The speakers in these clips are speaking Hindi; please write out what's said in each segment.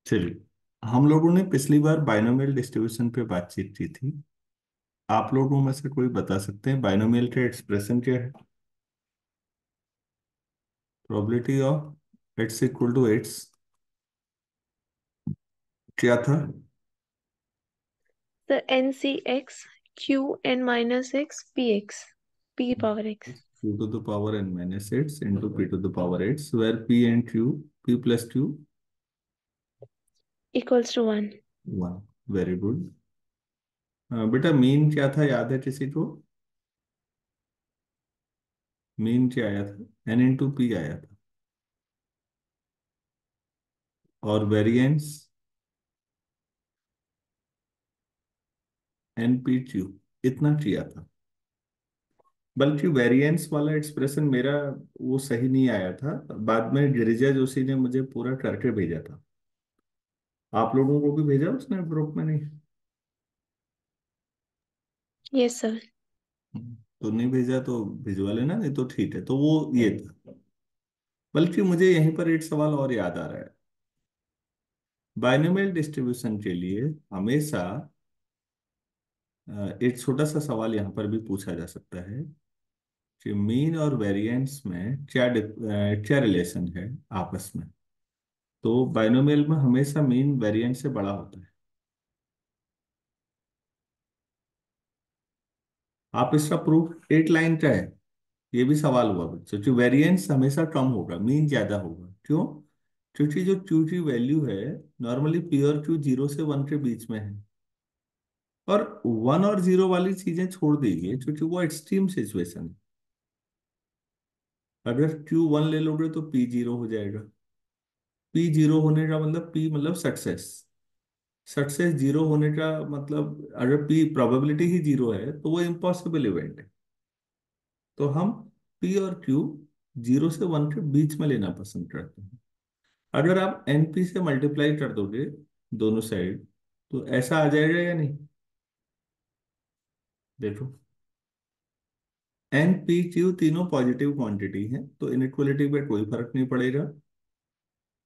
चलिए, हम लोगों ने पिछली बार बाइनोमियल डिस्ट्रीब्यूशन पे बातचीत की थी। आप लोगों में से कोई बता सकते हैं बाइनोमियल का एक्सप्रेशन क्या है? Probability of x equal to x क्या था? Sir n c x q n minus x p x p power x q to the power n minus x into p to the power x, where p and q, p plus q, equals to 1। 1। Very good. बेटा मीन क्या था, याद है किसी को? मीन क्या आया था? n इंटू पी आया था। और वेरिएंस n p q, इतना किया था। बल्कि वेरिएंस वाला एक्सप्रेशन मेरा वो सही नहीं आया था। बाद में गिरिजा जोशी ने मुझे पूरा करके भेजा था। आप लोगों को भी भेजा उसने ग्रुप में? नहीं? Yes sir. तो नहीं भेजा तो भिजवा लेना, नहीं तो ठीक है। तो वो ये था। बल्कि मुझे यहीं पर एक सवाल और याद आ रहा है। बाइनोमियल डिस्ट्रीब्यूशन के लिए हमेशा एक छोटा सा सवाल यहाँ पर भी पूछा जा सकता है कि मीन और वेरिएंस में क्या रिलेशन है आपस में। तो बाइनोमियल में हमेशा मीन वेरिएंस से बड़ा होता है। आप इसका प्रूफ एट लाइन का है। ये भी सवाल हुआ बच्चों कि वेरिएंस हमेशा कम होगा, मीन ज्यादा होगा। क्यों? क्योंकि जो क्यू की वैल्यू है, नॉर्मली प्योर क्यू 0 से 1 के बीच में है। और 1 और 0 वाली चीजें छोड़ दीजिए क्योंकि वो एक्सट्रीम सिचुएशन है। अगर Q1 ले लोगे तो P0 हो जाएगा। P0 होने का मतलब, P मतलब सक्सेस। सक्सेस जीरो होने का मतलब, अगर P प्रोबेबिलिटी ही 0 है तो वो इम्पॉसिबल इवेंट है। तो हम P और Q 0 से 1 के बीच में लेना पसंद करते हैं। अगर आप NP से मल्टीप्लाई कर दोगे दोनों साइड, तो ऐसा आ जाएगा या नहीं? देखो, NPQ तीनों पॉजिटिव क्वांटिटी हैं, तो इनइक्वलिटी पे कोई फर्क नहीं पड़ेगा।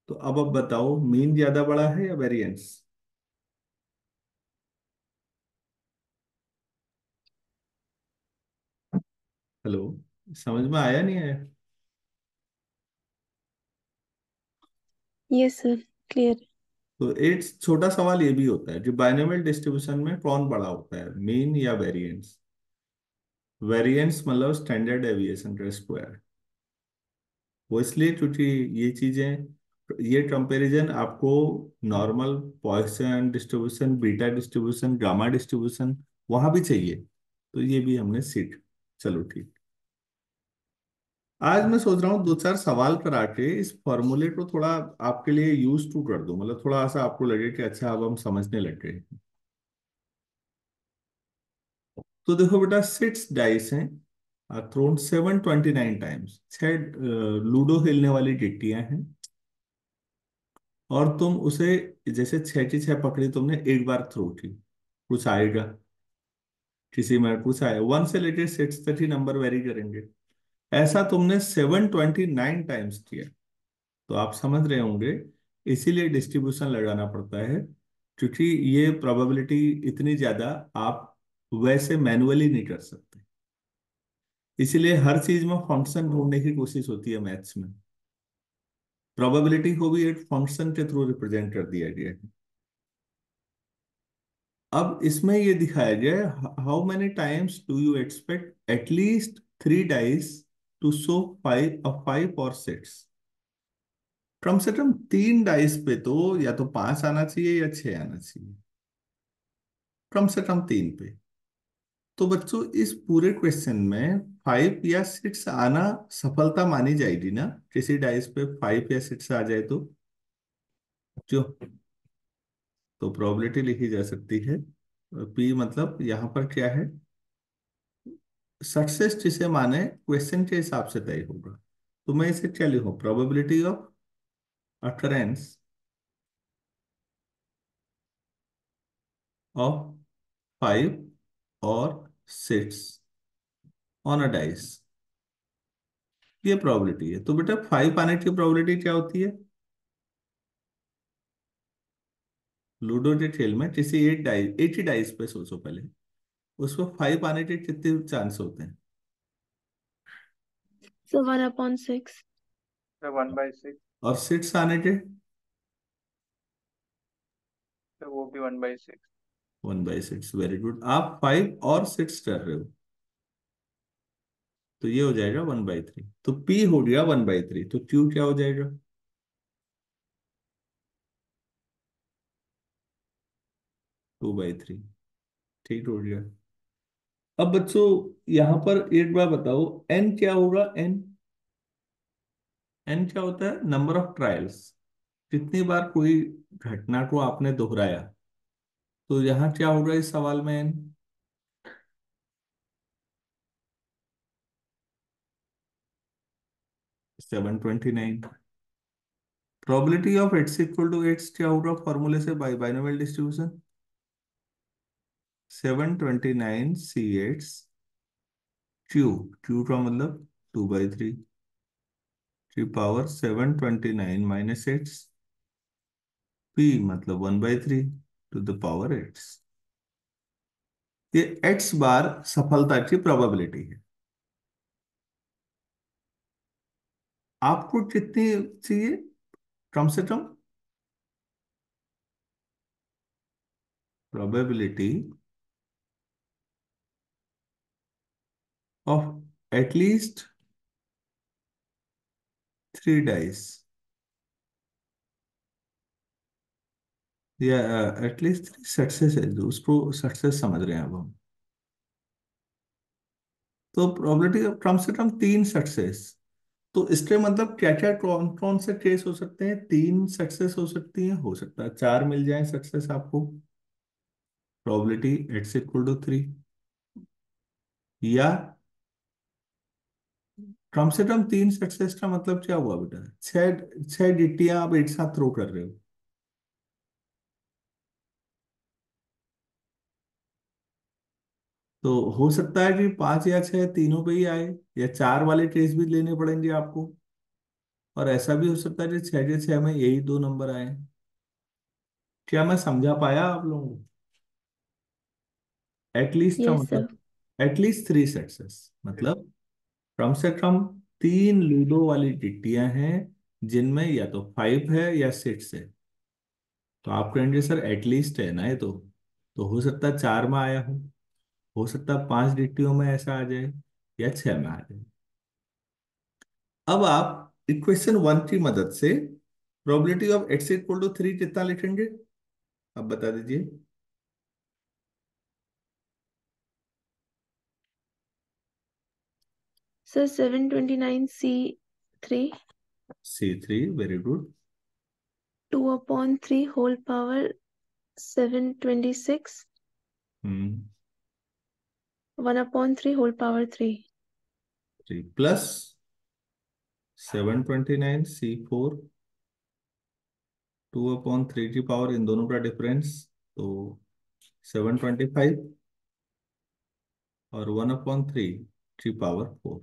तो अब बताओ, मीन ज्यादा बड़ा है या वेरिएंस? हेलो, समझ में आया नहीं आया? Yes sir, clear. तो एक छोटा सवाल ये भी होता है कि बाइनोमियल डिस्ट्रीब्यूशन में कौन बड़ा होता है, मीन या वेरिएंस? वेरिएंस मतलब स्टैंडर्ड डेविएशन का स्क्वायर। वो इसलिए क्योंकि ये चीजें, ये कंपैरिजन आपको normal Poisson distribution, beta distribution, gamma distribution वहां भी चाहिए। तो ये भी हमने सीख। चलो ठीक। आज मैं सोच रहा हूँ दो चार सवाल करा के इस फॉर्मूले को थोड़ा आपके लिए यूज टू कर दूं, मतलब थोड़ा सा आपको लगे कि अच्छा अब हम समझने लग गए। तो देखो बेटा, 6 डाइस हैं, थ्रोन 729 टाइम्स। 6 लूडो खेलने वाली गिट्टियां हैं। और तुम उसे, जैसे 6 की 6 पकड़ी तुमने, एक बार थ्रो की, कुछ आएगा। किसी में कुछ आए, 1 से लेकर 6 तक ही नंबर वेरी करेंगे। ऐसा तुमने 729 टाइम्स किया। तो आप समझ रहे होंगे, इसीलिए डिस्ट्रीब्यूशन लगाना पड़ता है। क्योंकि ये प्रोबेबिलिटी इतनी ज्यादा आप वैसे मैनुअली नहीं कर सकते। इसीलिए हर चीज में फंक्शन ढूंढने की कोशिश होती है मैथ्स में। प्रोबेबिलिटी को भी एक फंक्शन के थ्रू रिप्रेजेंट कर दिया गया है। अब इसमें ये दिखाया गया है, how many times do you expect at least 3 dice to show 5 और 6? कम से कम 3 डाइस पे तो या तो 5 आना चाहिए या 6 आना चाहिए। कम से कम 3 पे। तो बच्चों, इस पूरे क्वेश्चन में 5 या 6 आना सफलता मानी जाएगी ना? किसी डाइस पे 5 या 6 आ जाए तो जो, तो प्रोबेबिलिटी लिखी जा सकती है। P मतलब यहाँ पर क्या है, सक्सेस जिसे माने क्वेश्चन के हिसाब से तय होगा। तो मैं इसे क्या लिखूं, प्रोबेबिलिटी ऑफ अकरेंस ऑफ 5 और 6 ऑन अ डाइस। ये प्रोबेबिलिटी है। तो बेटा 5 आने की प्रोबेबिलिटी क्या होती है? लूडो के खेल में किसी एक ही डाइस पे सोचो पहले, उसमें 5 आने के कितने चांस होते हैं? सर 1/6। सर 1/6। और 6 आने के? सर वो भी 1/6। 1/6, वेरी गुड। आप 5 और 6 कर रहे हो, तो ये हो जाएगा 1/3। तो P हो गया 1/3, तो Q क्या हो जाएगा? 2/3। ठीक हो गया। अब बच्चों यहां पर एक बार बताओ, N क्या होगा? N, N क्या होता है? Number of trials. कितनी बार कोई घटना को आपने दोहराया, तो यहाँ क्या होगा इस सवाल में? N 729। Probability of x equal to x क्या होगा फॉर्मूले से, by binomial distribution? 729 C q, q का मतलब 2/3, की पावर 729 - 8, p मतलब 1/3 टू द पावर x। ये x बार सफलता की प्रोबेबिलिटी है। आपको कितनी चाहिए कम से कम? प्रोबेबिलिटी ऑफ एटलीस्ट 3 डाइस, या एटलीस्ट 3 सक्सेस है, जो उसको सक्सेस समझ रहे हैं अब हम। तो प्रोबेबिलिटी कम से कम 3 सक्सेस। तो इसके मतलब क्या क्या कौन कौन से केस हो सकते हैं? 3 सक्सेस हो सकती है, हो सकता है 4 मिल जाए सक्सेस आपको, प्रोबेबिलिटी x इक्वल टू 3। या कम से कम 3 सक्सेस का मतलब क्या हुआ बेटा? 6 6 गिट्टियां आप एक साथ थ्रो कर रहे हो, तो हो सकता है कि 5 या 6 तीनों पे ही आए, या 4 वाले केस भी लेने पड़ेंगे आपको। और ऐसा भी हो सकता है कि 6 के 6 में यही 2 नंबर आए। क्या मैं समझा पाया आप लोगों को? एटलीस्ट का यस सर। मतलब एटलीस्ट 3 सक्सेस, मतलब कम से कम 3 लूडो वाली टिट्टियां हैं जिनमें या तो 5 है या 6 है। तो आप कहेंगे सर एटलीस्ट है ना ये तो हो सकता है 4 में आया हो सकता है 5 टिट्टियों में ऐसा आ जाए, या 6 में आ जाए। अब आप इक्वेशन 1 की मदद से probability of x equal to 3 कितना लिखेंगे? अब बता दीजिए। Sir 729 C3 C3, very good. 2/3 whole power 726 hmm. 1/3 whole power 3। 3 plus 729 C4, 2/3 की पावर, इन दोनों का डिफरेंस, तो 725, और 1/3 की पावर 4,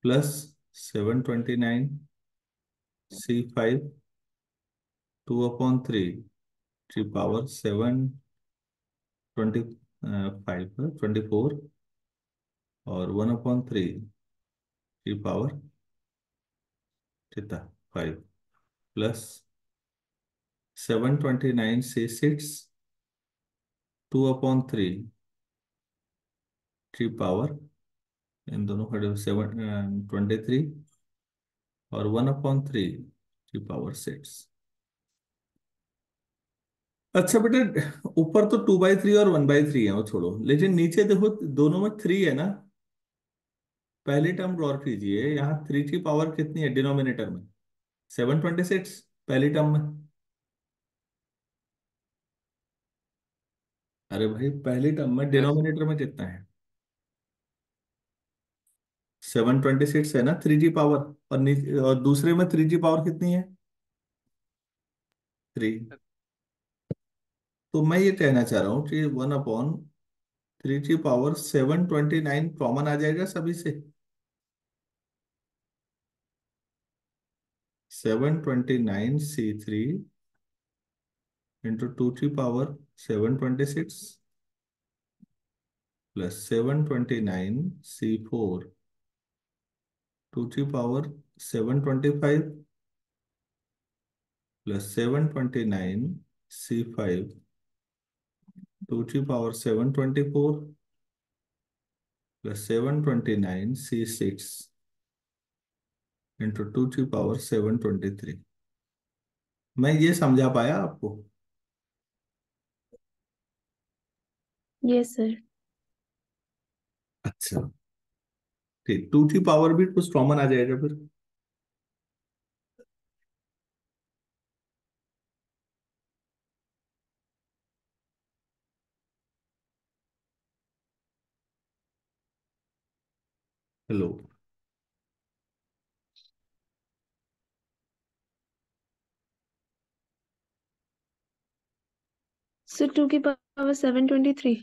प्लस 729 C5, 2/3 की पावर 725, 24, और 1/3 की पावर कितना, 5, प्लस 729 C6, 2/3 की पावर, इन दोनों का 723, और 1/3 की पावर 6। अच्छा बेटे, ऊपर तो 2/3 और 1/3 है, वो छोड़ो, लेकिन नीचे देखो दोनों में 3 है ना। पहली टर्म गौर कीजिए, यहाँ 3 की पावर कितनी है डिनोमिनेटर में? 726 पहली टर्म में। अरे भाई, पहली टर्म में यस। डिनोमिनेटर में कितना है? 726 है ना 3 की पावर। और दूसरे में 3 की पावर कितनी है? 3। तो मैं ये कहना चाह रहा हूँ कि 1/3 की पावर 729 कॉमन आ जाएगा सभी से। 729 C3 into 2 to the power 726 plus 729 C4 2 to the power 725 plus 729 C5 2 to the power 724 plus 729 C6 into 2 to the power 723। मैं ये समझा पाया आपको? Yes sir. अच्छा ठीक, 2 की पावर भी कुछ कॉमन आ जाएगा फिर। हेलो। सर 2 की पावर 723।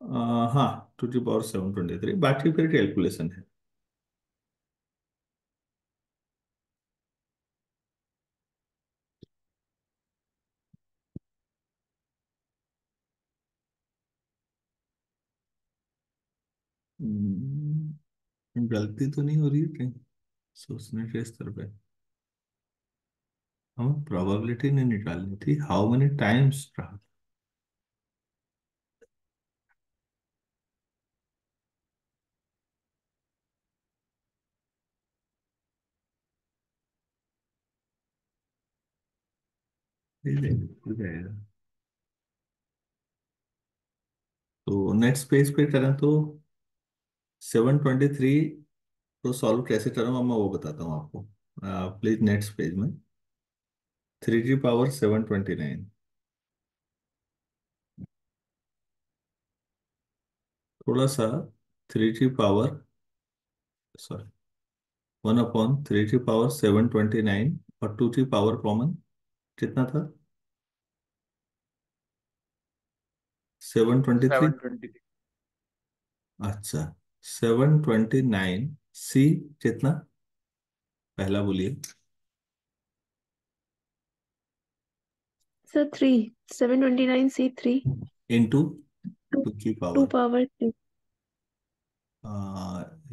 हाँ, 2 की पावर 723, बाकी फिर कैलकुलेशन है। गलती तो नहीं हो रही है कहीं सोचने के स्तर पे? हमें प्रोबेबिलिटी नहीं निकालनी थी, हाउ मेनी टाइम्स रहा। हो जाएगा। तो नेक्स्ट पेज पे करें तो 723 को सॉल्व कैसे करूंगा मैं वो बताता हूँ आपको। प्लीज नेक्स्ट पेज में 3 की पावर 729, थोड़ा सा 3 की पावर, सॉरी, 1/3 की पावर 729 और 2 की पावर कॉमन कितना था? 723। 723। अच्छा, 729 C कितना, पहला बोलिए। सर 3 729 C 3 इंटू टू 2 की पावर, 2 पावर 3।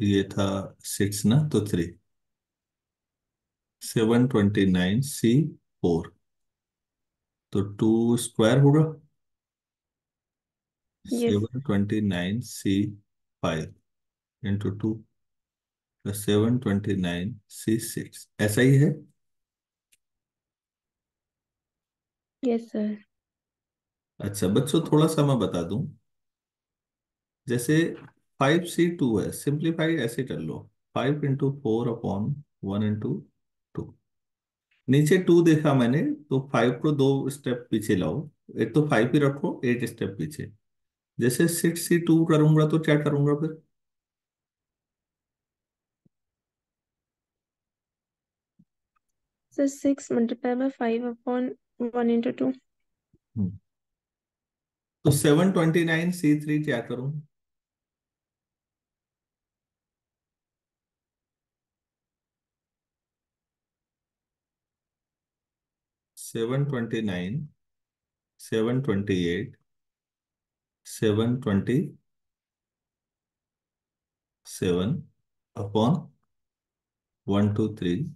ये था 6 ना, तो 3, 729 C4, तो 2 स्क्वायर होगा। Yes. 729 C5 into 2 plus 729 C6, ऐसा ही है। Yes sir. अच्छा बच्चों, थोड़ा सा मैं बता दूं, जैसे 5C2 है, सिंप्लीफाई ऐसे कर लो, 5 इंटू 4 अपॉन 1 इंटू 2। नीचे 2 देखा मैंने, तो 5 को 2 स्टेप पीछे लाओ, एक तो 5 ही रखो, 8 स्टेप पीछे। जैसे 6C2 करूंगा तो क्या करूंगा फिर? Sir 6 × 5/5 upon 1 × 2। हम्म, तो 729 C3 क्या करूं? 729, 728, 727 upon 1 2 3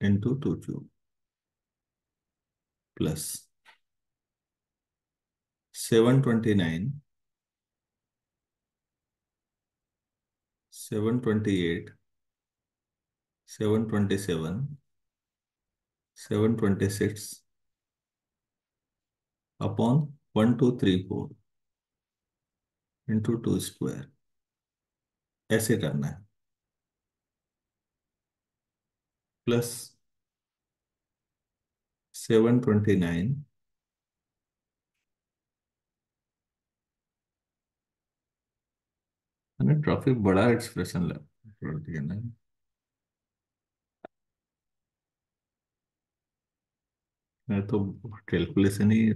into 2 cube plus 729, 728, 727 726 upon 1234 into 2 square, ऐसे करना है। प्लस 729, मैंने काफी बड़ा एक्सप्रेशन कर दिया ना। मैं तो कैलकुलेशन ही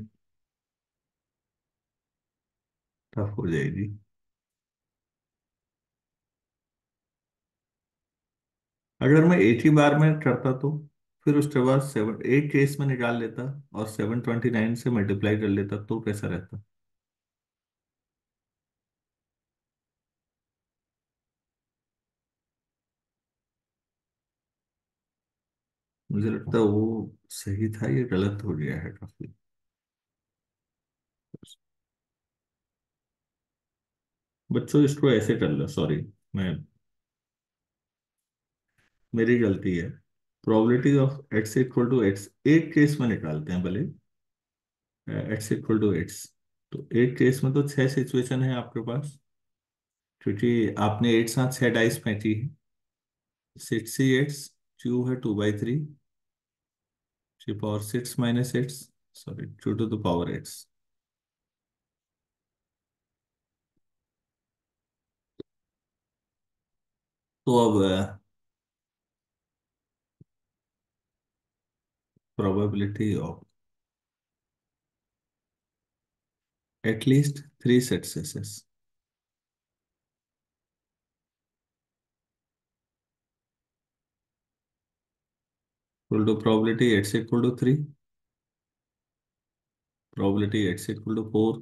टफ हो जाएगी। अगर मैं एक ही बार में करता तो फिर उसके बाद 8 केस में निकाल लेता और 729 से मल्टीप्लाई कर लेता तो कैसा रहता? मुझे लगता है वो सही था, ये गलत हो गया है काफी। बच्चों इसको ऐसे कर लो, सॉरी, मैं मेरी गलती है। Probability of x equal to x 8 case में निकालते हैं भले, एक्स इक्वल टू एक्स। तो 8 केस में तो 6 सिचुएशन है आपके पास, क्योंकि आपने 8 साथ 6 डाइस फेंकी है। 6 C 8, क्यू है 2/3, 3 power 6 - 8, sorry 2 to the power 8। तो अब probability of at least 3 successes equal to probability x equal to 3, probability x equal to 4,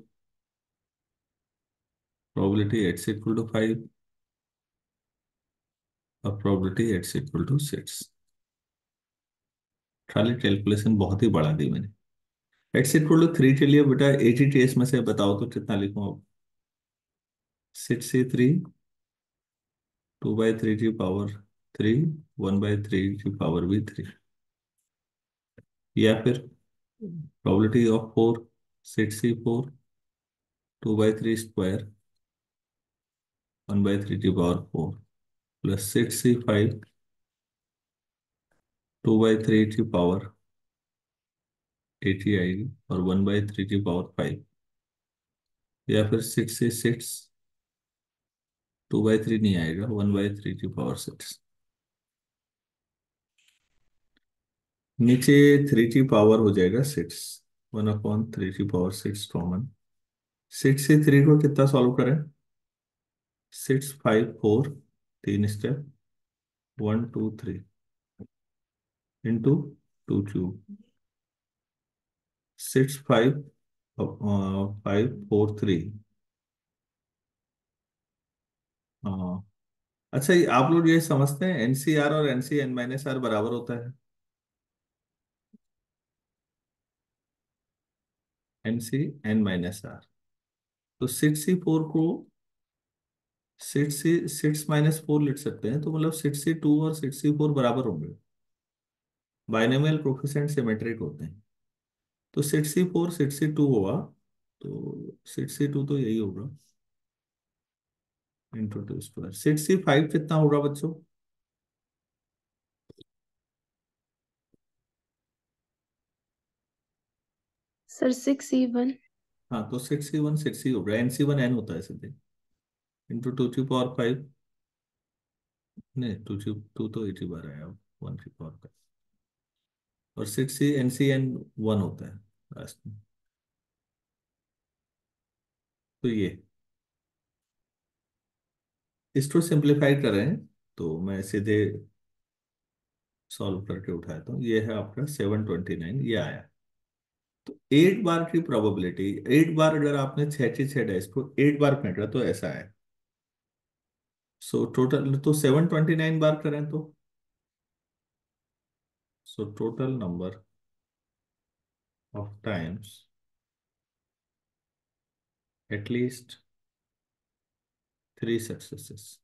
probability x equal to 5 और प्रोबेबिलिटी एक्स इक्वल टू 6। खाली कैलकुलेशन बहुत ही बढ़ा दी मैंने। एक्स इक्वल टू 3 के लिए बेटा 80 केस में से बताओ तो कितना लिखूं अब? 6C 3, 2/3 की पावर 3, 1/3 की पावर भी 3, या फिर प्रोबेबिलिटी ऑफ 4, 6C 4, 2/3 स्क्वायर, 1/3 की पावर 4, प्लस 6C 5, 2/3 की पावर 80 आएगी और 1/3 की पावर 5, या फिर 6C 6, 2/3 नहीं आएगा, 1/3 की पावर 6। नीचे 3 की पावर हो जाएगा 6, 1/3 की पावर 6 कॉमन। 6 से 3 को कितना सॉल्व करें? 6 5 4, 3 स्टेप, 1 2 3 इंटू 2 क्यूब। 6 5 5 4 3। हाँ, अच्छा, ये आप लोग ये समझते हैं एनसीआर और NC n-R बराबर होता है? NC n-R, तो 6C 4 को 6 6 - 4 लिख सकते हैं, तो मतलब 6C 2 और 6C 4 बराबर होंगे। बाइनोमियल कोफिशिएंट सिमेट्रिक होते हैं। तो 6C 4 6C 2 होगा, तो 6C 2 तो यही होगा, इंटू 2 स्क्वायर। 6C 5 कितना होगा बच्चों? Sir 6C1। हाँ, तो 6C 1 6C होगा, NC 1 N होता है सीधे, इंटू 2 की पावर 5। नहीं, 2 तो 80 बार आया, 1 की पावर 5। और 6C NC N 1 होता है लास्ट में। तो ये इसको सिंप्लीफाई करें तो मैं सीधे सॉल्व करके उठाया था, ये है आपका 729, ये आया। तो 8 बार की प्रोबेबिलिटी, 8 बार अगर आपने 6 की 6 डाइस को 8 बार फेंका तो ऐसा है। सो टोटल तो 729 बार करें तो, so total number of times at least 3 successes.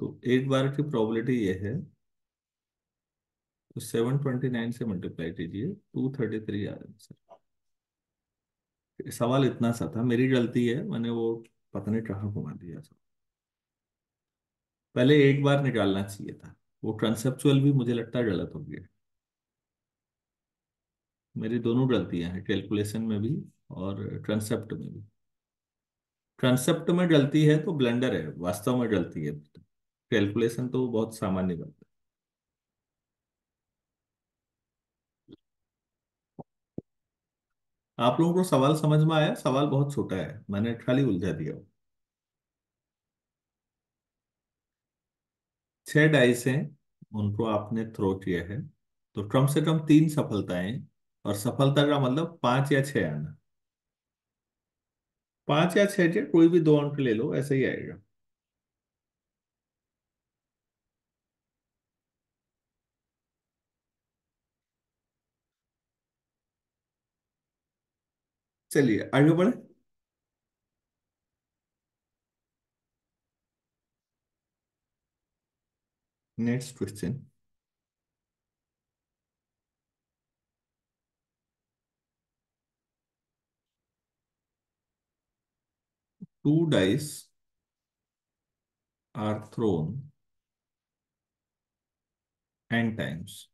तो 8 बार की प्रोबेबिलिटी ये है, तो 729 से मल्टीप्लाई कीजिए, 233 आ रहा है। सवाल इतना सा था, मेरी गलती है, मैंने वो पता नहीं कहाँ घुमा दिया था। पहले 8 बार निकालना चाहिए था, वो कंसेप्चुअल भी मुझे लगता है गलत हो गया। मेरी दोनों गलतियां हैं, कैलकुलेशन में भी और कंसेप्ट में भी। कंसेप्ट में गलती है तो ब्लेंडर है, वास्तव में गलती है कैलकुलेशन तो बहुत सामान्य बात है। आप लोगों को सवाल समझ में आया? सवाल बहुत छोटा है, मैंने खाली उलझा दिया। 6 डाइस हैं, उनको आपने थ्रो किया है, तो कम से कम 3 सफलताएं, और सफलता का मतलब 5 या 6 आना। 5 या 6 के कोई भी 2 अंक ले लो, ऐसे ही आएगा। चलिए आगे बढ़े। Next question. 2 dice are thrown n times.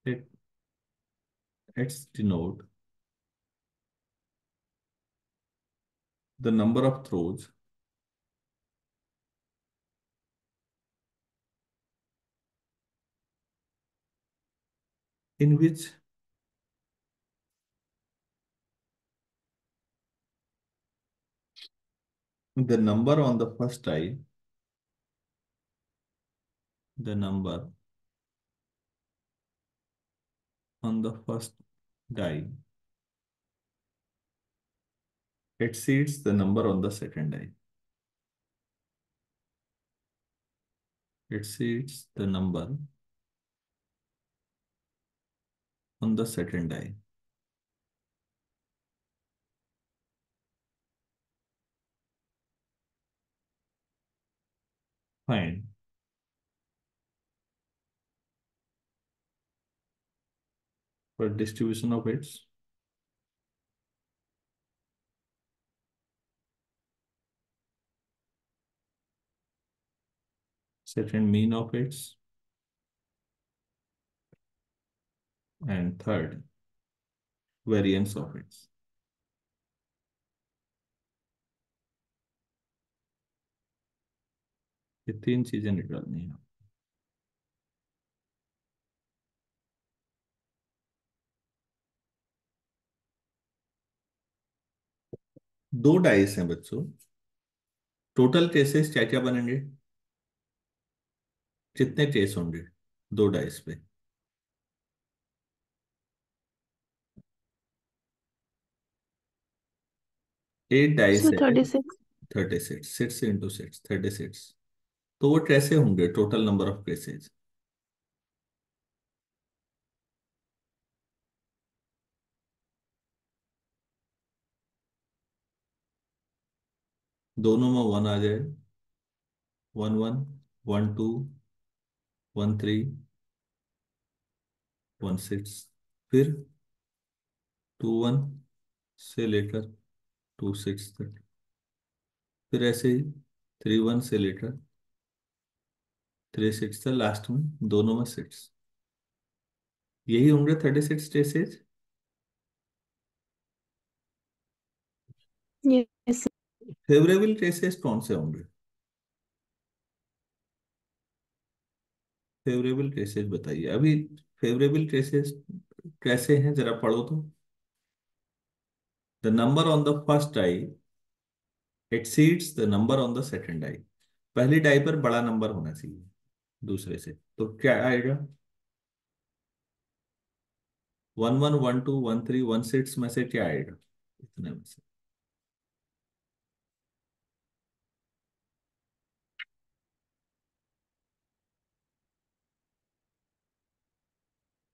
Let, let's denote the number of throws in which the number on the first die, the number on the first die exceeds the number on the second die. Exceeds the number on the second die. Find for distribution of its second mean of its and third variance of its. ये 3 चीजें निकालनी है। दो डाइस हैं बच्चों। टोटल केसेस क्या क्या बनेंगे? कितने केस होंगे 2 डाइस पे? 8 डाइस So है। 36. 36, 6 × 6, 36। तो वो कैसे होंगे टोटल नंबर ऑफ केसेज? दोनों में 1 आ जाए। 1 1, 1 2, 1 3, 1 6। फिर 2 1 से लेकर 2 6 तक। फिर ऐसे ही 3 1 से लेकर 3 6 तक, लास्ट में दोनों में 6। यही होंगे 36 केसेज। Yes. फेवरेबल केसेस कौन से होंगे? फेवरेबल केसेस बताइए अभी। फेवरेबल केसेस कैसे हैं जरा पढ़ो तो। The number on the first die exceeds the number on the second die. पहली डाई पर बड़ा नंबर होना चाहिए दूसरे से, तो क्या आएगा? 1 1 1 2 1 3 1 6 में से क्या आएगा? इतने में से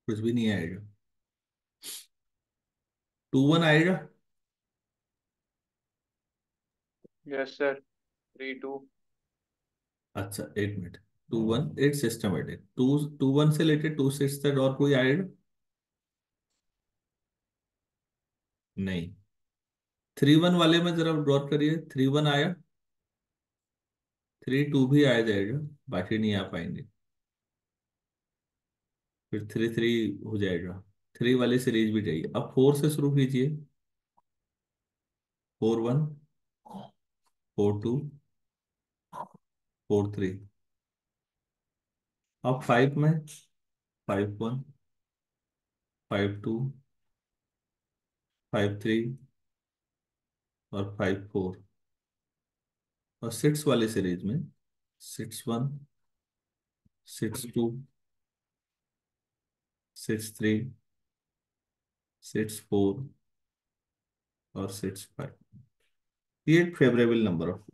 कुछ भी नहीं आएगा। 2 1 आएगा। Yes, sir. 3 2. अच्छा एक मिनट। 2 1 एक सिस्टमेटिक। 2 1 से लेके 2 6 तक और कोई आएगा? नहीं। 3 1 वाले में जरा गौर करिए। 3 1 आया। 3 2 भी आ जाएगा, बाकी नहीं आ पाएंगे। फिर 3 3 हो जाएगा। 3 वाली सीरीज भी चाहिए। अब 4 से शुरू कीजिए। 4 1, 4 2, 4 3। अब 5 में 5 1, 5 2, 5 3 और 5 4 और सिट्स वाली सीरीज में six one, six two, six three, six four और सिट्स फाइव, ये favourable number of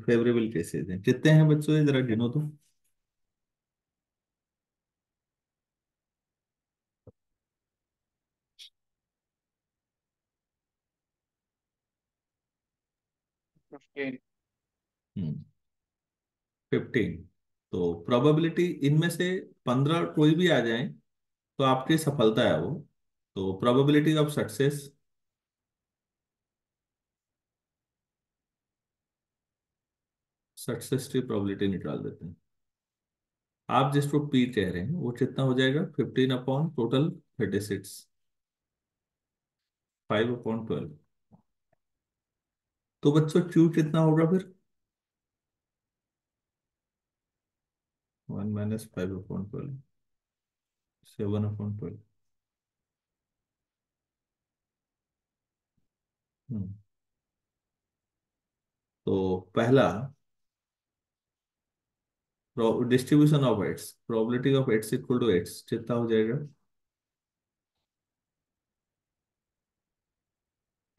favourable cases हैं। कितने हैं बच्चों, ये जरा गिनो तो। 15। 15। तो प्रोबेबिलिटी इनमें से 15 कोई भी आ जाए तो आपकी सफलता है वो। तो प्रोबेबिलिटी ऑफ सक्सेस, सक्सेस की प्रोबेबिलिटी निकाल देते हैं। आप जिसको पी कह रहे हैं वो कितना हो जाएगा, 15 अपॉन टोटल 36, 5 अपॉन 12। तो बच्चों क्यू कितना होगा फिर, 1 - 5 अपॉन 12, 7 अपॉन 12। तो पहला distribution of eights, probability of eights equal to eights कितना हो जाएगा,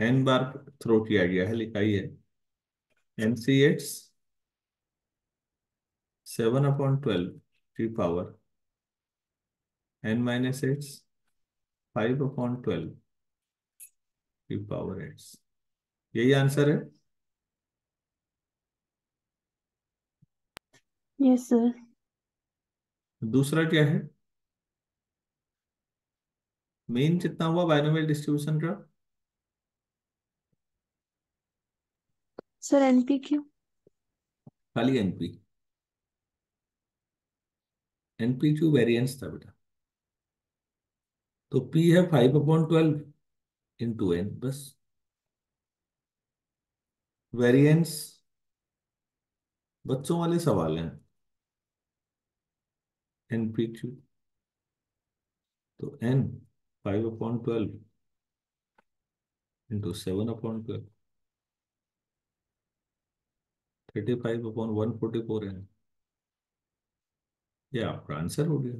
एन बार थ्रो किया गया है, लिखा ही है एन सी एट्स 7/12 की पावर n - 8 5/12 की पावर एट्स, यही आंसर है। Yes sir. दूसरा क्या है, मेन कितना हुआ बाइनोमियल डिस्ट्रीब्यूशन का, सर एनपीक्यू। खाली एनपी, एनपी क्यू वेरिएंस था बेटा। तो पी है 5/12 इंटू एन बस। वेरिएंस बच्चों वाले सवाल हैं, एनपी क्यू, तो एन 5/12 इंटू 7/12, 35/144 है। ये आपका आंसर हो गया।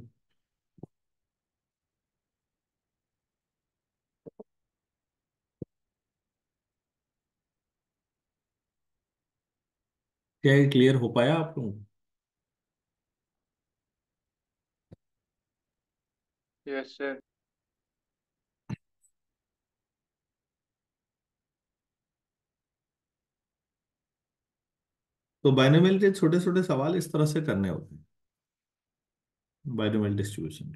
क्या ये क्लियर हो पाया आप लोगों को? Yes sir. तो बाइनोमियल के छोटे छोटे सवाल इस तरह से करने होते हैं, बाइनोमियल डिस्ट्रीब्यूशन।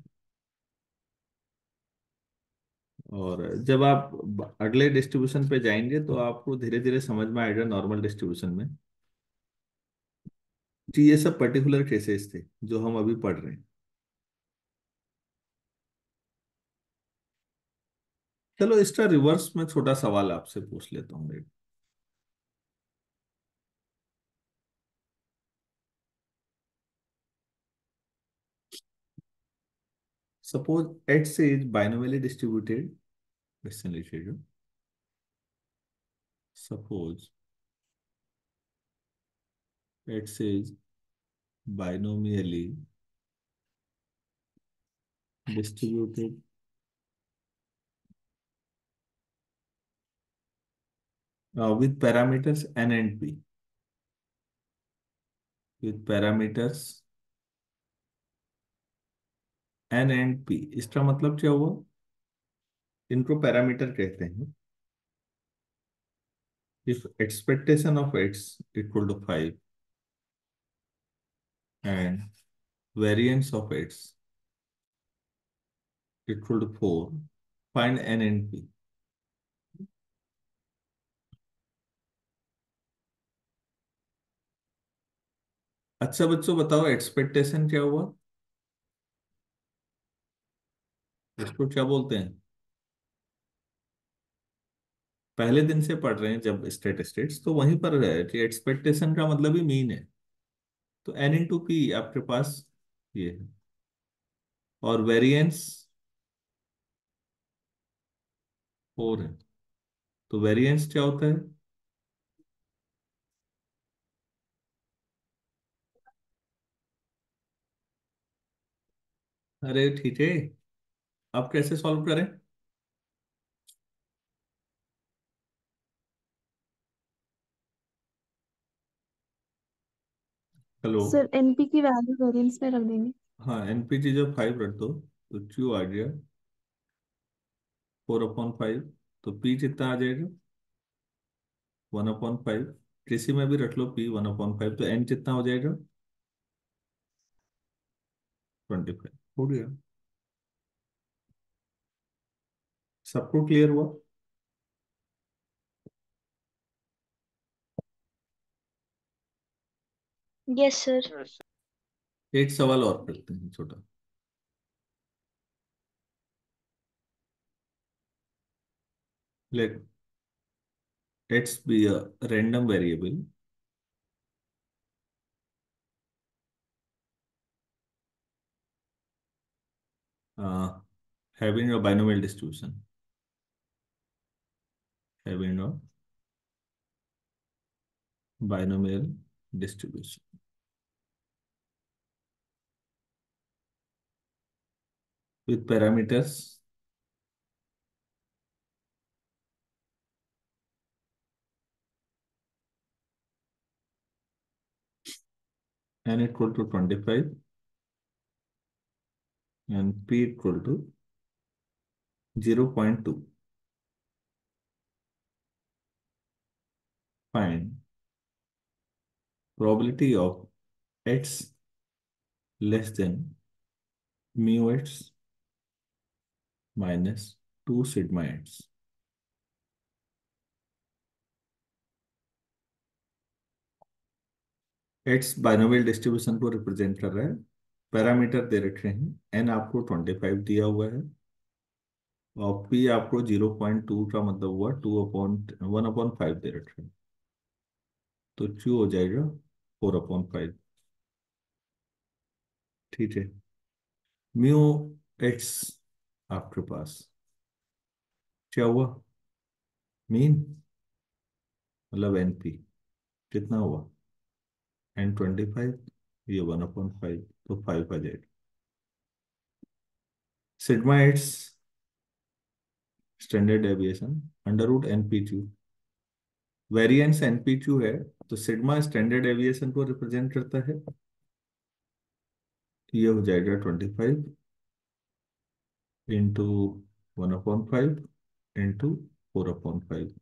और जब आप अगले डिस्ट्रीब्यूशन पे जाएंगे तो आपको धीरे धीरे समझ में आएगा नॉर्मल डिस्ट्रीब्यूशन में कि ये सब पर्टिकुलर केसेस थे जो हम अभी पढ़ रहे हैं। चलो इसका रिवर्स में छोटा सवाल आपसे पूछ लेता हूँ। Suppose X is binomially distributed, question लिखिएगा। Suppose X is binomially distributed with parameters n and p, with parameters n and p। इसका मतलब क्या हुआ, इनको पैरामीटर कहते हैं। if expectation of x equal to 5 and variance of x equal to 4, find n and p। अच्छा बच्चों बताओ एक्सपेक्टेशन क्या हुआ, इसको क्या बोलते हैं, पहले दिन से पढ़ रहे हैं जब स्टेटिस्टिक्स तो वहीं पर है कि एक्सपेक्टेशन का मतलब ही मीन है। तो n इंटू पी आपके पास ये है, और वेरिएंस 4 है। तो वेरिएंस क्या होता है, अरे ठीक है, अब कैसे सॉल्व करें? हेलो। सर एनपी की वैल्यू वेरिएंस में रख देंगे। हाँ, एनपीटी जब 5 रख दो तो क्यू आ गया 4/5। तो पी कितना आ जाएगा? 1/5। किसी में भी रख लो पी 1/5, तो एन कितना हो जाएगा? 25 हो गया। सबको क्लियर हुआ? Yes sir. Yes. एक सवाल और करते हैं छोटा। Let x be a random variable uh, having a binomial distribution. Having a binomial distribution with parameters n equal to 25 and p equal to 0.2. Find probability of x less than mu x minus 2 sigma x. x binomial distribution को रिप्रेजेंट कर रहा है। पैरामीटर दे रखे हैं, n आपको 25 दिया हुआ है और p आपको 0.2 का मतलब हुआ 2/1/5 दे रखे हैं। तो q हो जाएगा 4/5। ठीक है। म्यू एक्स आपके पास क्या हुआ? मीन मतलब एनपी कितना हुआ? n25, ये 1/5, तो 5 आ जाएगा। Sigma x standard deviation √npq। Variance npq है, तो सिग्मा स्टैंडर्ड डेविएशन को रिप्रेजेंट करता है। ये हो जाएगा 25 इंटू 1/5 इंटू 4/5,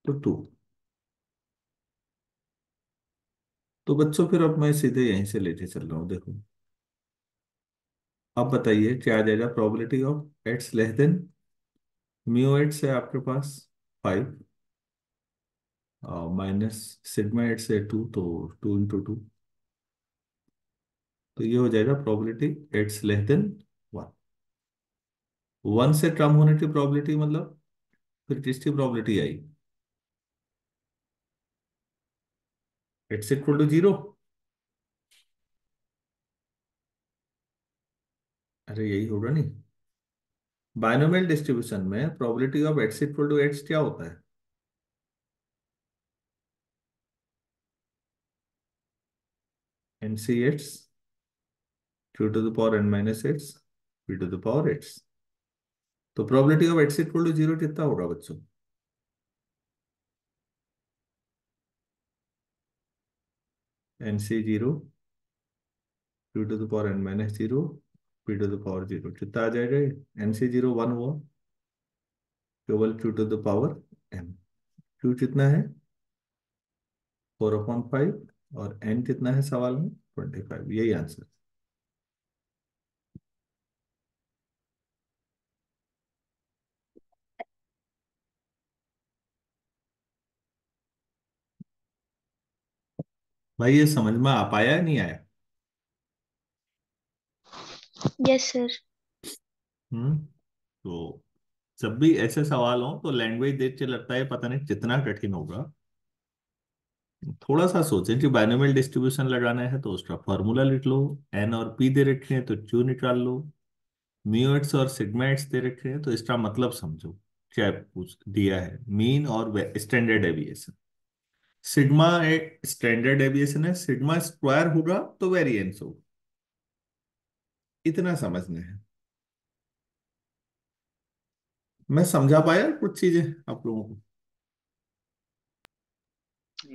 तो 2। तो बच्चों फिर अब मैं सीधे यहीं से लेके चल रहा हूँ, देखो। अब बताइए क्या आ जाएगा? Probability of x less than mu x है आपके पास 5 माइनस सिग्मा एक्स है 2, तो 2 × 2। तो ये हो जाएगा प्रोबेबिलिटी एक्स लेस देन 1। 1 से कम होने की प्रोबेबिलिटी मतलब फिर किसकी प्रोबेबिलिटी आई? X equal to 0। अरे यही होगा नहीं। बाइनोमियल डिस्ट्रीब्यूशन में probability of x equal to x क्या होता है? N c x q⁻n−x p⁻x। तो probability of x equal to 0 कितना होगा बच्चों? nc0 q⁻n−0 p⁻0 कितना आ जाएगा? nc0 1 हुआ, केवल q⁻m। q कितना है? 4/5 और n कितना है सवाल में? 25। यही आंसर। भाई ये समझ में आ पाया या नहीं आया? Yes sir. हम्म। तो जब भी ऐसे सवाल हो तो लैंग्वेज देख के लगता है पता नहीं कितना कठिन होगा। थोड़ा सा सोचें कि बाइनोमियल डिस्ट्रीब्यूशन लगाना है तो उसका फॉर्मूला लिख लो। एन और पी दे रखे हैं तो क्यू निकाल लो। म्यू एक्स और सिग्मा एक्स दे रखे हैं तो इसका मतलब समझो क्या पूछ दिया है। मीन और स्टैंडर्ड डेविएशन। सिग्मा एक स्टैंडर्ड डेविएशन है, सिग्मा स्क्वायर होगा तो वेरिएंस होगा। इतना समझना है। मैं समझा पाया कुछ चीजें आप लोगों को?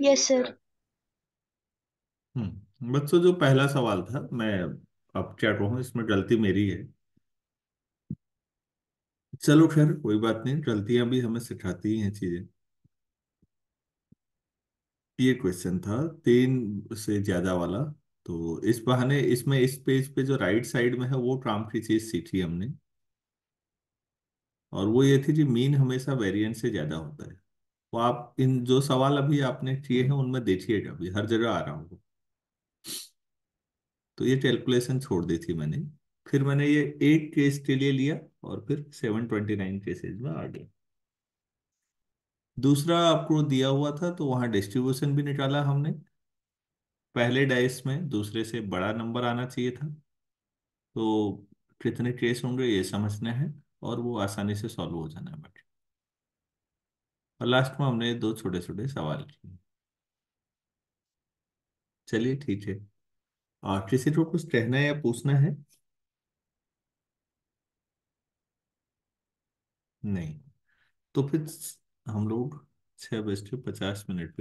Yes Yes, sir. sir. बच्चों, जो पहला सवाल था, मैं अब क्या कहूँ, इसमें गलती मेरी है। चलो खैर, कोई बात नहीं, गलतियां भी हमें सिखाती ही हैं चीजें। ये क्वेश्चन था 3 से ज्यादा वाला। तो इस बहाने इसमें इस पेज पे जो राइट साइड में है वो काम की चीज सीखी हमने। और वो ये थी कि मीन हमेशा वेरिएंस से ज्यादा होता है। तो आप इन जो सवाल अभी आपने किए हैं उनमें देखिएगा, अभी हर जगह आ रहा हूँ। तो ये कैलकुलेशन छोड़ दी थी मैंने। फिर मैंने ये 8 केस के लिए लिया, और फिर 729 केसेज में आ गया। दूसरा आपको दिया हुआ था, तो वहां डिस्ट्रीब्यूशन भी निकाला हमने। पहले डाइस में दूसरे से बड़ा नंबर आना चाहिए था। तो कितने केस होंगे ये समझना है, और वो आसानी से सॉल्व हो जाना है बाकी। और लास्ट में हमने दो छोटे छोटे सवाल किए। चलिए ठीक है। और किसी को कुछ कहना है या पूछना है? नहीं। तो फिर हम लोग 6:50 पे